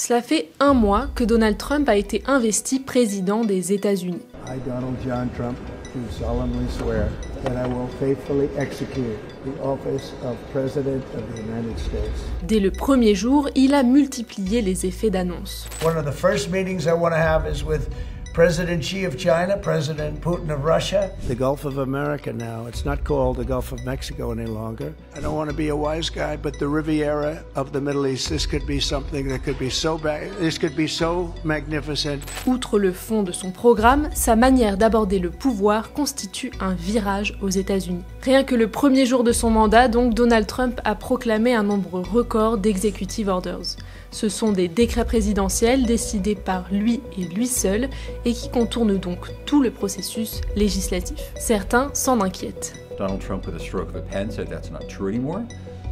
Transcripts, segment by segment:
Cela fait un mois que Donald Trump a été investi président des États-Unis. I, Donald John Trump, do solemnly swear that I will faithfully execute the office of President of the United States. Dès le premier jour, il a multiplié les effets d'annonce. One of the first meetings I want to have is with President Xi of China, President Putin of Russia. The Gulf of America now, it's not called the Gulf of Mexico any longer. I don't want to be a wise guy, but the Riviera of the Middle East, this could be something that could be so bad, this could be so magnificent. Outre le fond de son programme, sa manière d'aborder le pouvoir constitue un virage aux États-Unis. Rien que le premier jour de son mandat, donc, Donald Trump a proclamé un nombre record d'executive orders. Ce sont des décrets présidentiels décidés par lui et lui seul et qui contournent donc tout le processus législatif. Certains s'en inquiètent. Donald Trump, with a stroke of a pen, said that's not true anymore.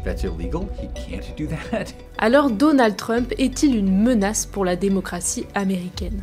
That's illegal. He can't do that. Alors Donald Trump est-il une menace pour la démocratie américaine ?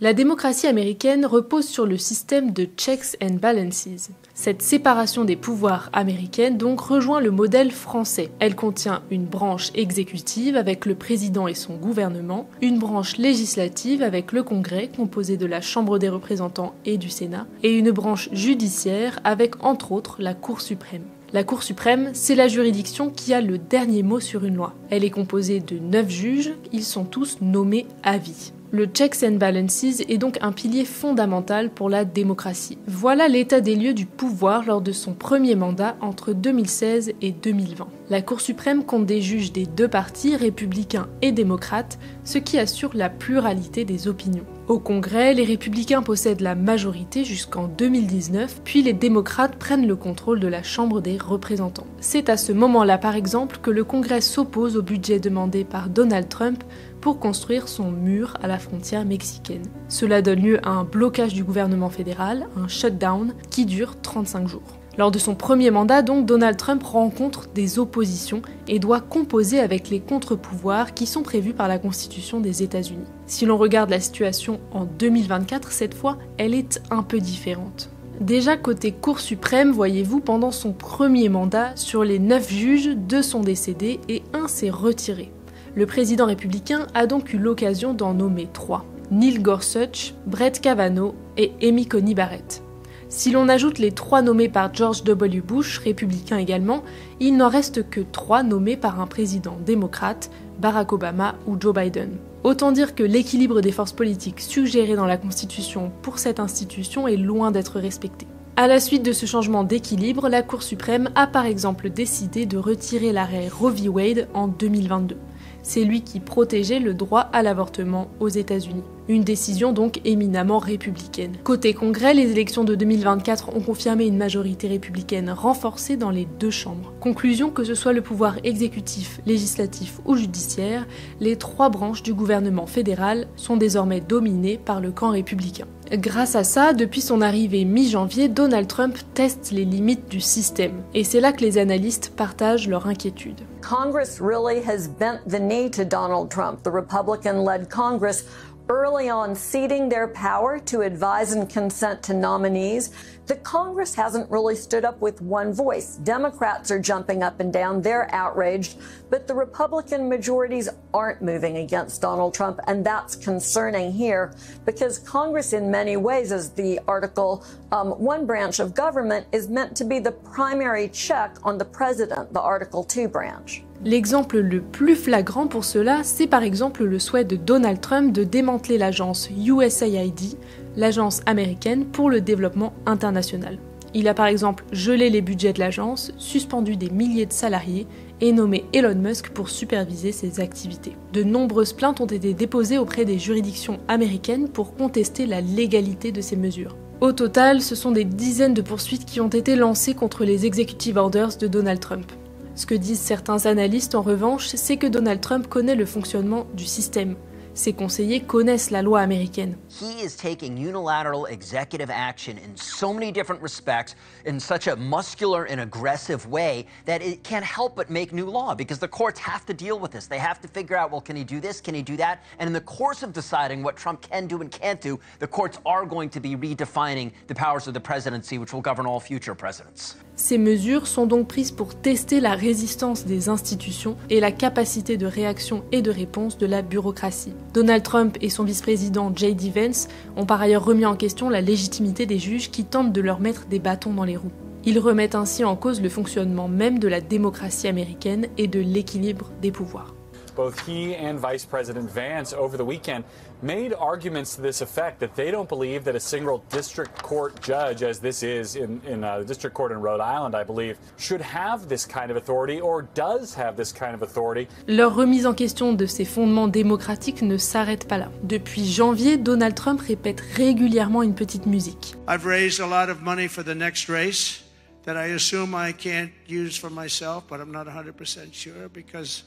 La démocratie américaine repose sur le système de checks and balances. Cette séparation des pouvoirs américaine donc rejoint le modèle français. Elle contient une branche exécutive avec le président et son gouvernement, une branche législative avec le Congrès composé de la Chambre des représentants et du Sénat, et une branche judiciaire avec entre autres la Cour suprême. La Cour suprême, c'est la juridiction qui a le dernier mot sur une loi. Elle est composée de 9 juges, ils sont tous nommés à vie. Le checks and balances est donc un pilier fondamental pour la démocratie. Voilà l'état des lieux du pouvoir lors de son premier mandat entre 2016 et 2020. La Cour suprême compte des juges des deux partis, républicains et démocrates, ce qui assure la pluralité des opinions. Au Congrès, les républicains possèdent la majorité jusqu'en 2019, puis les démocrates prennent le contrôle de la Chambre des représentants. C'est à ce moment-là, par exemple, que le Congrès s'oppose au budget demandé par Donald Trump pour construire son mur à la frontière mexicaine. Cela donne lieu à un blocage du gouvernement fédéral, un shutdown, qui dure 35 jours. Lors de son premier mandat, donc, Donald Trump rencontre des oppositions et doit composer avec les contre-pouvoirs qui sont prévus par la Constitution des États-Unis. Si l'on regarde la situation en 2024, cette fois, elle est un peu différente. Déjà côté Cour suprême, voyez-vous, pendant son premier mandat, sur les 9 juges, 2 sont décédés et 1 s'est retiré. Le président républicain a donc eu l'occasion d'en nommer 3. Neil Gorsuch, Brett Kavanaugh et Amy Coney Barrett. Si l'on ajoute les 3 nommés par George W. Bush, républicain également, il n'en reste que 3 nommés par un président démocrate, Barack Obama ou Joe Biden. Autant dire que l'équilibre des forces politiques suggéré dans la Constitution pour cette institution est loin d'être respecté. À la suite de ce changement d'équilibre, la Cour suprême a par exemple décidé de retirer l'arrêt Roe v. Wade en 2022. C'est lui qui protégeait le droit à l'avortement aux États-Unis. Une décision donc éminemment républicaine. Côté Congrès, les élections de 2024 ont confirmé une majorité républicaine renforcée dans les 2 chambres. Conclusion, que ce soit le pouvoir exécutif, législatif ou judiciaire, les 3 branches du gouvernement fédéral sont désormais dominées par le camp républicain. Grâce à ça, depuis son arrivée mi-janvier, Donald Trump teste les limites du système. Et c'est là que les analystes partagent leur inquiétude. Congress really has bent the knee to Donald Trump, the Republican-led Congress, early on ceding their power to advise and consent to nominees. The Congress hasn't really stood up with one voice. Democrats are jumping up and down, they're outraged, but the Republican majorities aren't moving against Donald Trump, and that's concerning here because Congress in many ways, as the Article 1 branch of government, is meant to be the primary check on the president, the Article 2 branch. L'exemple le plus flagrant pour cela, c'est par exemple le souhait de Donald Trump de démanteler l'agence USAID, l'agence américaine pour le développement international. Il a par exemple gelé les budgets de l'agence, suspendu des milliers de salariés et nommé Elon Musk pour superviser ses activités. De nombreuses plaintes ont été déposées auprès des juridictions américaines pour contester la légalité de ces mesures. Au total, ce sont des dizaines de poursuites qui ont été lancées contre les executive orders de Donald Trump. Ce que disent certains analystes en revanche, c'est que Donald Trump connaît le fonctionnement du système. Ses conseillers connaissent la loi américaine. He is taking unilateral executive action in so many different respects in such a muscular and aggressive way that it can't help but make new law because the courts have to deal with this. They have to figure out, well, can he do this? Can he do that? And in the course of deciding what Trump can do and can't do, the courts are going to be redefining the powers of the presidency, which will govern all future presidents. Ces mesures sont donc prises pour tester la résistance des institutions et la capacité de réaction et de réponse de la bureaucratie. Donald Trump et son vice-président J.D. Vance ont par ailleurs remis en question la légitimité des juges qui tentent de leur mettre des bâtons dans les roues. Ils remettent ainsi en cause le fonctionnement même de la démocratie américaine et de l'équilibre des pouvoirs. Both he and Vice President Vance over the weekend made arguments to this effect that they don't believe that a single district court judge, as this is in the district court in Rhode Island, I believe, should have this kind of authority or does have this kind of authority. Leur remise en question de ces fondements démocratiques ne s'arrête pas là. Depuis janvier, Donald Trump répète régulièrement une petite musique. I've raised a lot of money for the next race that I assume I can't use for myself, but I'm not 100% sure because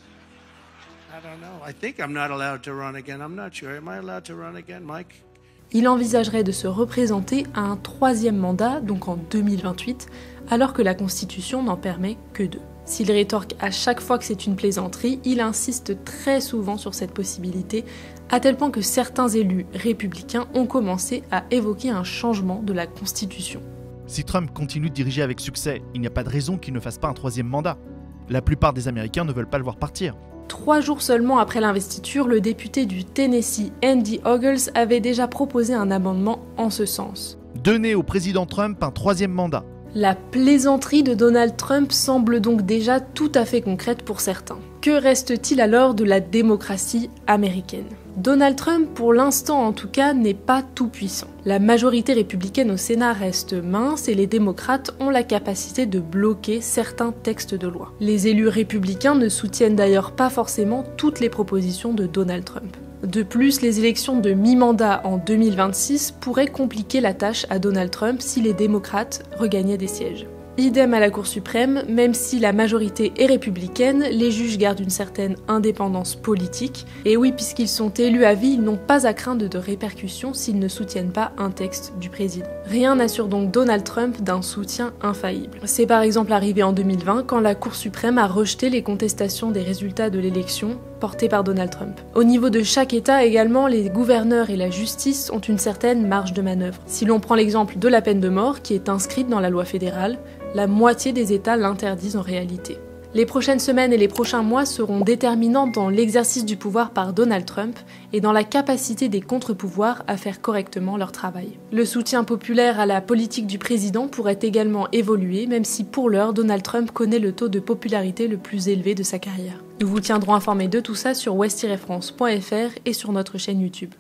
I don't know. I think I'm not allowed to run again. I'm not sure. Am I allowed to run again, Mike? Il envisagerait de se représenter à un 3e mandat, donc en 2028, alors que la Constitution n'en permet que 2. S'il rétorque à chaque fois que c'est une plaisanterie, il insiste très souvent sur cette possibilité, à tel point que certains élus républicains ont commencé à évoquer un changement de la Constitution. Si Trump continue de diriger avec succès, il n'y a pas de raison qu'il ne fasse pas un 3e mandat. La plupart des Américains ne veulent pas le voir partir. 3 jours seulement après l'investiture, le député du Tennessee, Andy Ogles, avait déjà proposé un amendement en ce sens. Donner au président Trump un 3e mandat. La plaisanterie de Donald Trump semble donc déjà tout à fait concrète pour certains. Que reste-t-il alors de la démocratie américaine ? Donald Trump, pour l'instant en tout cas, n'est pas tout puissant. La majorité républicaine au Sénat reste mince et les démocrates ont la capacité de bloquer certains textes de loi. Les élus républicains ne soutiennent d'ailleurs pas forcément toutes les propositions de Donald Trump. De plus, les élections de mi-mandat en 2026 pourraient compliquer la tâche à Donald Trump si les démocrates regagnaient des sièges. Idem à la Cour suprême, même si la majorité est républicaine, les juges gardent une certaine indépendance politique. Et oui, puisqu'ils sont élus à vie, ils n'ont pas à craindre de répercussions s'ils ne soutiennent pas un texte du président. Rien n'assure donc Donald Trump d'un soutien infaillible. C'est par exemple arrivé en 2020 quand la Cour suprême a rejeté les contestations des résultats de l'élection portées par Donald Trump. Au niveau de chaque État également, les gouverneurs et la justice ont une certaine marge de manœuvre. Si l'on prend l'exemple de la peine de mort, qui est inscrite dans la loi fédérale, la moitié des États l'interdisent en réalité. Les prochaines semaines et les prochains mois seront déterminants dans l'exercice du pouvoir par Donald Trump et dans la capacité des contre-pouvoirs à faire correctement leur travail. Le soutien populaire à la politique du président pourrait également évoluer, même si pour l'heure, Donald Trump connaît le taux de popularité le plus élevé de sa carrière. Nous vous tiendrons informés de tout ça sur ouest-france.fr et sur notre chaîne YouTube.